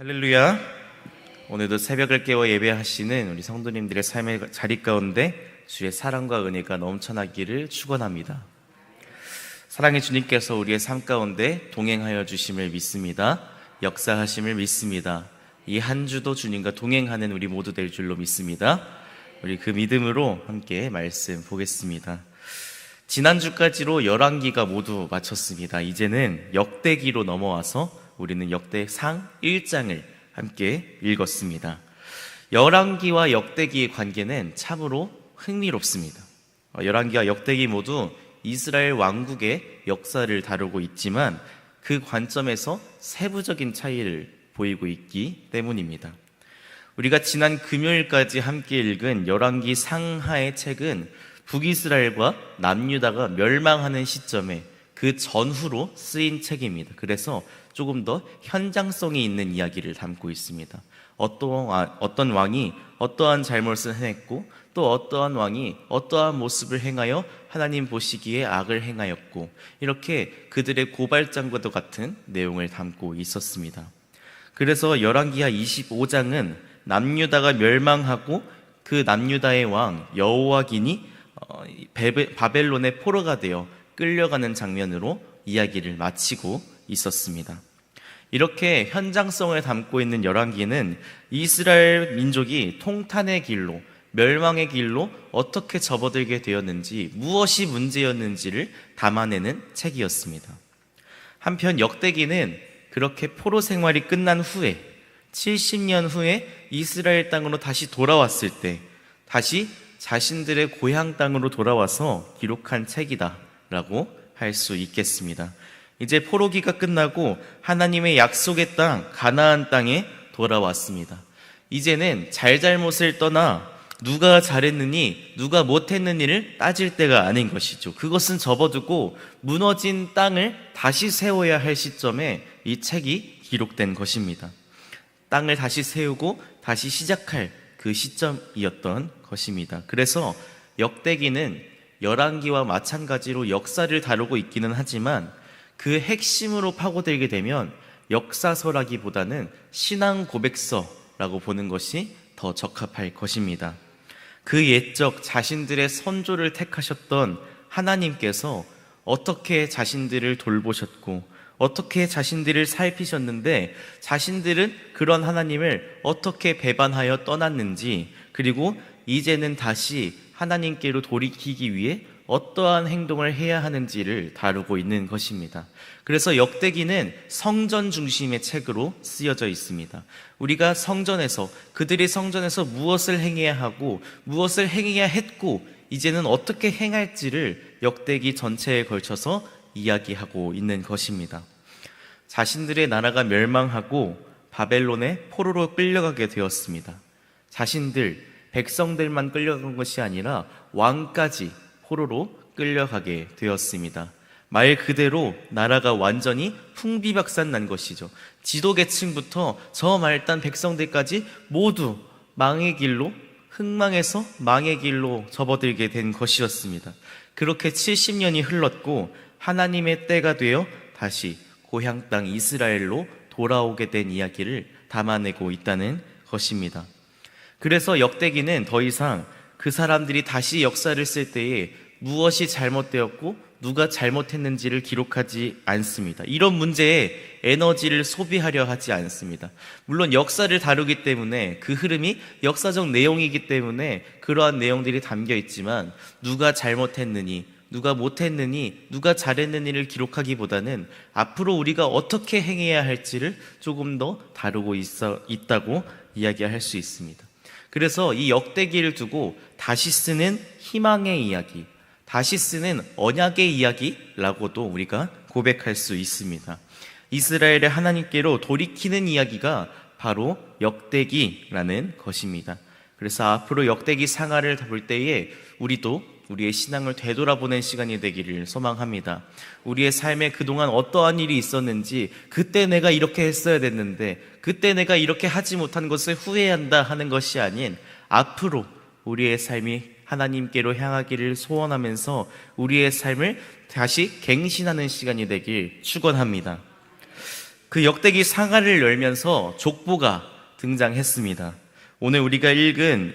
할렐루야. 오늘도 새벽을 깨워 예배하시는 우리 성도님들의 삶의 자리 가운데 주의 사랑과 은혜가 넘쳐나기를 축원합니다. 사랑의 주님께서 우리의 삶 가운데 동행하여 주심을 믿습니다. 역사하심을 믿습니다. 이 한 주도 주님과 동행하는 우리 모두 될 줄로 믿습니다. 우리 그 믿음으로 함께 말씀 보겠습니다. 지난주까지로 열왕기가 모두 마쳤습니다. 이제는 역대기로 넘어와서 우리는 역대상 1장을 함께 읽었습니다. 열왕기와 역대기의 관계는 참으로 흥미롭습니다. 열왕기와 역대기 모두 이스라엘 왕국의 역사를 다루고 있지만 그 관점에서 세부적인 차이를 보이고 있기 때문입니다. 우리가 지난 금요일까지 함께 읽은 열왕기 상하의 책은 북이스라엘과 남유다가 멸망하는 시점에 그 전후로 쓰인 책입니다. 그래서 조금 더 현장성이 있는 이야기를 담고 있습니다. 어떤 왕이 어떠한 잘못을 행했고 또 어떠한 왕이 어떠한 모습을 행하여 하나님 보시기에 악을 행하였고 이렇게 그들의 고발장과도 같은 내용을 담고 있었습니다. 그래서 열왕기하 25장은 남유다가 멸망하고 그 남유다의 왕 여호와긴이 바벨론의 포로가 되어 끌려가는 장면으로 이야기를 마치고 있었습니다. 이렇게 현장성을 담고 있는 열왕기는 이스라엘 민족이 통탄의 길로, 멸망의 길로 어떻게 접어들게 되었는지, 무엇이 문제였는지를 담아내는 책이었습니다. 한편 역대기는 그렇게 포로 생활이 끝난 후에 70년 후에 이스라엘 땅으로 다시 돌아왔을 때 다시 자신들의 고향 땅으로 돌아와서 기록한 책이다라고 할 수 있겠습니다. 이제 포로기가 끝나고 하나님의 약속의 땅 가나안 땅에 돌아왔습니다. 이제는 잘잘못을 떠나 누가 잘했느니 누가 못했느니를 따질 때가 아닌 것이죠. 그것은 접어두고 무너진 땅을 다시 세워야 할 시점에 이 책이 기록된 것입니다. 땅을 다시 세우고 다시 시작할 그 시점이었던 것입니다. 그래서 역대기는 열왕기와 마찬가지로 역사를 다루고 있기는 하지만 그 핵심으로 파고들게 되면 역사서라기보다는 신앙 고백서라고 보는 것이 더 적합할 것입니다. 그 옛적 자신들의 선조를 택하셨던 하나님께서 어떻게 자신들을 돌보셨고 어떻게 자신들을 살피셨는데 자신들은 그런 하나님을 어떻게 배반하여 떠났는지, 그리고 이제는 다시 하나님께로 돌이키기 위해 어떠한 행동을 해야 하는지를 다루고 있는 것입니다. 그래서 역대기는 성전 중심의 책으로 쓰여져 있습니다. 우리가 그들이 성전에서 무엇을 행해야 하고 무엇을 행해야 했고 이제는 어떻게 행할지를 역대기 전체에 걸쳐서 이야기하고 있는 것입니다. 자신들의 나라가 멸망하고 바벨론의 포로로 끌려가게 되었습니다. 백성들만 끌려간 것이 아니라 왕까지 포로로 끌려가게 되었습니다. 말 그대로 나라가 완전히 풍비박산 난 것이죠. 지도계층부터 저 말단 백성들까지 모두 흥망에서 망의 길로 접어들게 된 것이었습니다. 그렇게 70년이 흘렀고 하나님의 때가 되어 다시 고향 땅 이스라엘로 돌아오게 된 이야기를 담아내고 있다는 것입니다. 그래서 역대기는 더 이상 그 사람들이 다시 역사를 쓸 때에 무엇이 잘못되었고 누가 잘못했는지를 기록하지 않습니다. 이런 문제에 에너지를 소비하려 하지 않습니다. 물론 역사를 다루기 때문에 그 흐름이 역사적 내용이기 때문에 그러한 내용들이 담겨 있지만 누가 잘못했느니 누가 못했느니 누가 잘했느니를 기록하기보다는 앞으로 우리가 어떻게 행해야 할지를 조금 더 다루고 있다고 이야기할 수 있습니다. 그래서 이 역대기를 두고 다시 쓰는 희망의 이야기, 다시 쓰는 언약의 이야기라고도 우리가 고백할 수 있습니다. 이스라엘의 하나님께로 돌이키는 이야기가 바로 역대기라는 것입니다. 그래서 앞으로 역대기 상하를 볼 때에 우리도 우리의 신앙을 되돌아보는 시간이 되기를 소망합니다. 우리의 삶에 그동안 어떠한 일이 있었는지, 그때 내가 이렇게 했어야 됐는데 그때 내가 이렇게 하지 못한 것을 후회한다 하는 것이 아닌 앞으로 우리의 삶이 하나님께로 향하기를 소원하면서 우리의 삶을 다시 갱신하는 시간이 되길 축원합니다. 그 역대기 상하를 열면서 족보가 등장했습니다. 오늘 우리가 읽은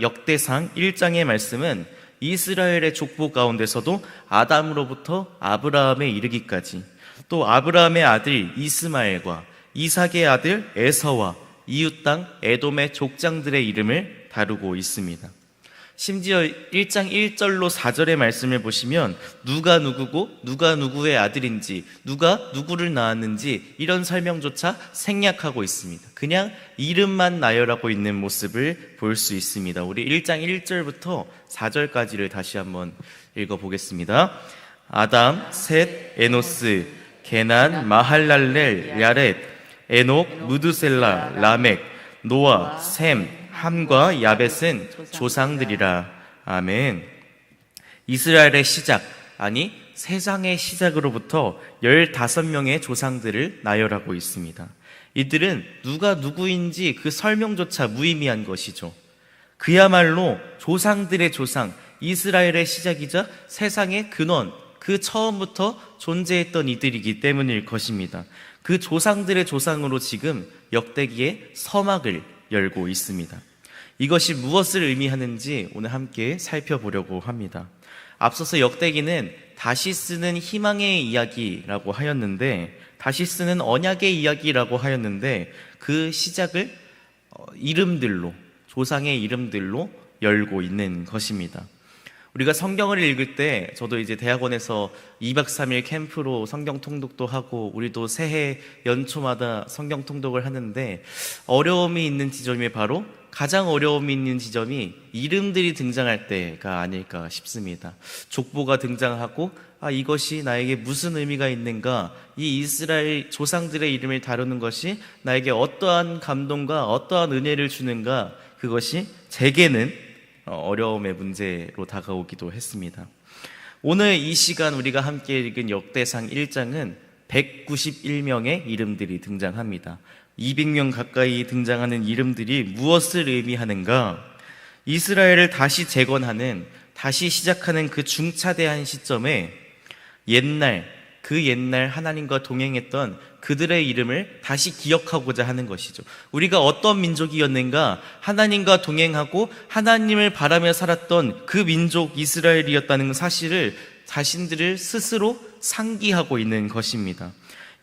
역대상 1장의 말씀은 이스라엘의 족보 가운데서도 아담으로부터 아브라함에 이르기까지, 또 아브라함의 아들 이스마엘과 이삭의 아들 에서와 이웃 땅 에돔의 족장들의 이름을 다루고 있습니다. 심지어 1장 1절로 4절의 말씀을 보시면 누가 누구고 누가 누구의 아들인지, 누가 누구를 낳았는지 이런 설명조차 생략하고 있습니다. 그냥 이름만 나열하고 있는 모습을 볼 수 있습니다. 우리 1장 1절부터 4절까지를 다시 한번 읽어보겠습니다. 아담, 셋, 에노스, 게난, 마할랄렐, 야렛, 에녹, 무드셀라, 라멕, 노아, 셈, 함과 야벳은 조상들이라. 아멘. 이스라엘의 시작, 아니 세상의 시작으로부터 15명의 조상들을 나열하고 있습니다. 이들은 누가 누구인지 그 설명조차 무의미한 것이죠. 그야말로 조상들의 조상, 이스라엘의 시작이자 세상의 근원, 그 처음부터 존재했던 이들이기 때문일 것입니다. 그 조상들의 조상으로 지금 역대기의 서막을 열고 있습니다. 이것이 무엇을 의미하는지 오늘 함께 살펴보려고 합니다. 앞서서 역대기는 다시 쓰는 희망의 이야기라고 하였는데, 다시 쓰는 언약의 이야기라고 하였는데, 그 시작을 이름들로, 조상의 이름들로 열고 있는 것입니다. 우리가 성경을 읽을 때, 저도 이제 대학원에서 2박 3일 캠프로 성경 통독도 하고, 우리도 새해 연초마다 성경 통독을 하는데, 어려움이 있는 지점이 바로, 가장 어려움이 있는 지점이 이름들이 등장할 때가 아닐까 싶습니다. 족보가 등장하고, 이것이 나에게 무슨 의미가 있는가, 이 이스라엘 조상들의 이름을 다루는 것이 나에게 어떠한 감동과 어떠한 은혜를 주는가, 그것이 제게는 어려움의 문제로 다가오기도 했습니다. 오늘 이 시간 우리가 함께 읽은 역대상 1장은 191명의 이름들이 등장합니다. 200명 가까이 등장하는 이름들이 무엇을 의미하는가? 이스라엘을 다시 재건하는, 다시 시작하는 그 중차대한 시점에 그 옛날 하나님과 동행했던 그들의 이름을 다시 기억하고자 하는 것이죠. 우리가 어떤 민족이었는가, 하나님과 동행하고 하나님을 바라며 살았던 그 민족 이스라엘이었다는 사실을 자신들을 스스로 상기하고 있는 것입니다.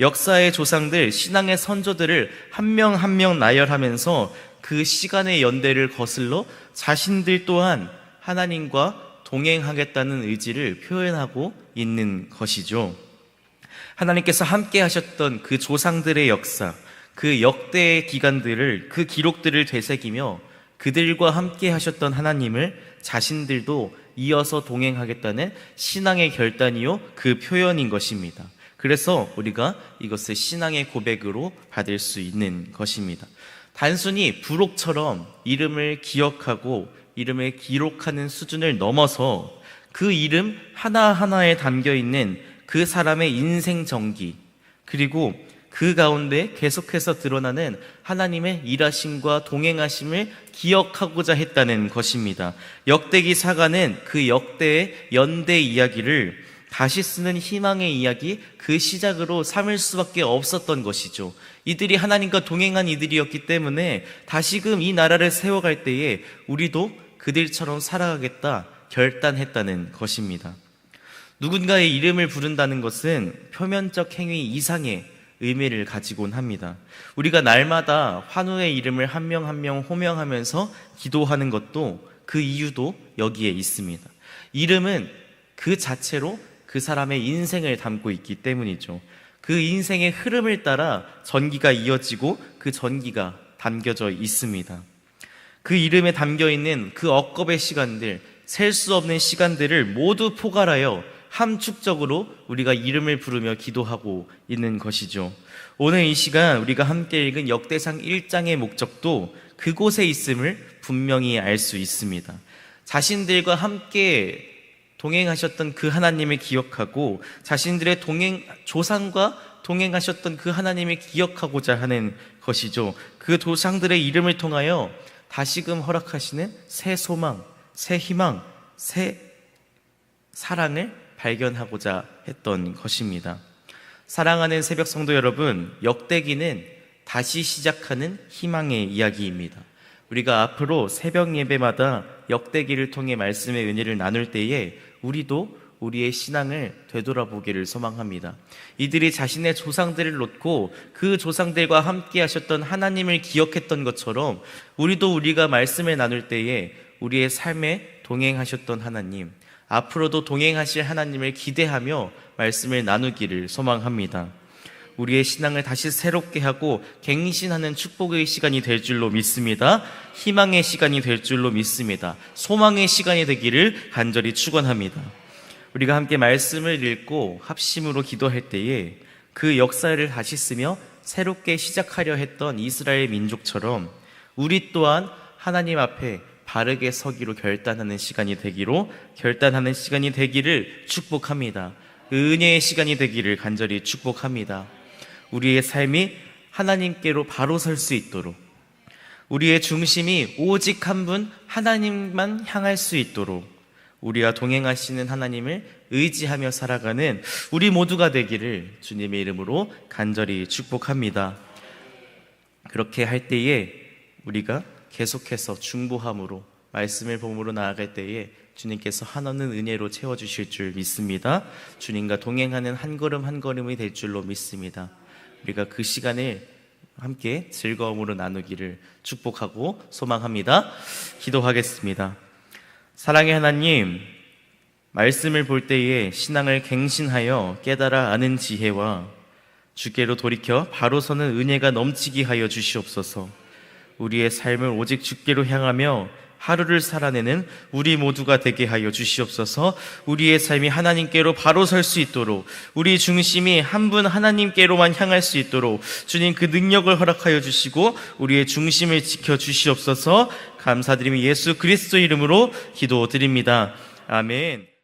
역사의 조상들, 신앙의 선조들을 한 명 한 명 나열하면서 그 시간의 연대를 거슬러 자신들 또한 하나님과 동행하겠다는 의지를 표현하고 있는 것이죠. 하나님께서 함께 하셨던 그 조상들의 역사, 그 역대의 기간들을, 그 기록들을 되새기며 그들과 함께 하셨던 하나님을 자신들도 이어서 동행하겠다는 신앙의 결단이요, 그 표현인 것입니다. 그래서 우리가 이것을 신앙의 고백으로 받을 수 있는 것입니다. 단순히 부록처럼 이름을 기억하고 이름을 기록하는 수준을 넘어서 그 이름 하나하나에 담겨있는 그 사람의 인생 전기, 그리고 그 가운데 계속해서 드러나는 하나님의 일하심과 동행하심을 기억하고자 했다는 것입니다. 역대기 사가는 그 역대의 연대 이야기를 다시 쓰는 희망의 이야기, 그 시작으로 삼을 수밖에 없었던 것이죠. 이들이 하나님과 동행한 이들이었기 때문에 다시금 이 나라를 세워갈 때에 우리도 그들처럼 살아가겠다 결단했다는 것입니다. 누군가의 이름을 부른다는 것은 표면적 행위 이상의 의미를 가지곤 합니다. 우리가 날마다 환우의 이름을 한 명 한 명 호명하면서 기도하는 것도 그 이유도 여기에 있습니다. 이름은 그 자체로 그 사람의 인생을 담고 있기 때문이죠. 그 인생의 흐름을 따라 전기가 이어지고 그 전기가 담겨져 있습니다. 그 이름에 담겨있는 그 억겁의 시간들, 셀 수 없는 시간들을 모두 포괄하여 함축적으로 우리가 이름을 부르며 기도하고 있는 것이죠. 오늘 이 시간 우리가 함께 읽은 역대상 1장의 목적도 그곳에 있음을 분명히 알 수 있습니다. 자신들과 함께 동행하셨던 그 하나님을 기억하고 자신들의 조상과 동행하셨던 그 사람을 기억하고자 하는 것이죠. 그 조상들의 이름을 통하여 다시금 허락하시는 새 소망, 새 희망, 새 사랑을 발견하고자 했던 것입니다. 사랑하는 새벽 성도 여러분, 역대기는 다시 시작하는 희망의 이야기입니다. 우리가 앞으로 새벽 예배마다 역대기를 통해 말씀의 은혜를 나눌 때에 우리도 우리의 신앙을 되돌아보기를 소망합니다. 이들이 자신의 조상들을 놓고 그 조상들과 함께 하셨던 하나님을 기억했던 것처럼 우리도 우리가 말씀을 나눌 때에 우리의 삶에 동행하셨던 하나님, 앞으로도 동행하실 하나님을 기대하며 말씀을 나누기를 소망합니다. 우리의 신앙을 다시 새롭게 하고 갱신하는 축복의 시간이 될 줄로 믿습니다. 희망의 시간이 될 줄로 믿습니다. 소망의 시간이 되기를 간절히 축원합니다. 우리가 함께 말씀을 읽고 합심으로 기도할 때에 그 역사를 다시 쓰며 새롭게 시작하려 했던 이스라엘 민족처럼 우리 또한 하나님 앞에 바르게 서기로 결단하는 시간이 되기를 축복합니다. 은혜의 시간이 되기를 간절히 축복합니다. 우리의 삶이 하나님께로 바로 설 수 있도록, 우리의 중심이 오직 한 분 하나님만 향할 수 있도록 우리와 동행하시는 하나님을 의지하며 살아가는 우리 모두가 되기를 주님의 이름으로 간절히 축복합니다. 그렇게 할 때에 우리가 계속해서 중보함으로 말씀을 보므로 나아갈 때에 주님께서 한없는 은혜로 채워주실 줄 믿습니다. 주님과 동행하는 한 걸음 한 걸음이 될 줄로 믿습니다. 우리가 그 시간을 함께 즐거움으로 나누기를 축복하고 소망합니다. 기도하겠습니다. 사랑의 하나님, 말씀을 볼 때에 신앙을 갱신하여 깨달아 아는 지혜와 주께로 돌이켜 바로 서는 은혜가 넘치게 하여 주시옵소서. 우리의 삶을 오직 주께로 향하며 하루를 살아내는 우리 모두가 되게 하여 주시옵소서. 우리의 삶이 하나님께로 바로 설 수 있도록, 우리 중심이 한 분 하나님께로만 향할 수 있도록 주님 그 능력을 허락하여 주시고 우리의 중심을 지켜 주시옵소서. 감사드리며 예수 그리스도 이름으로 기도드립니다. 아멘.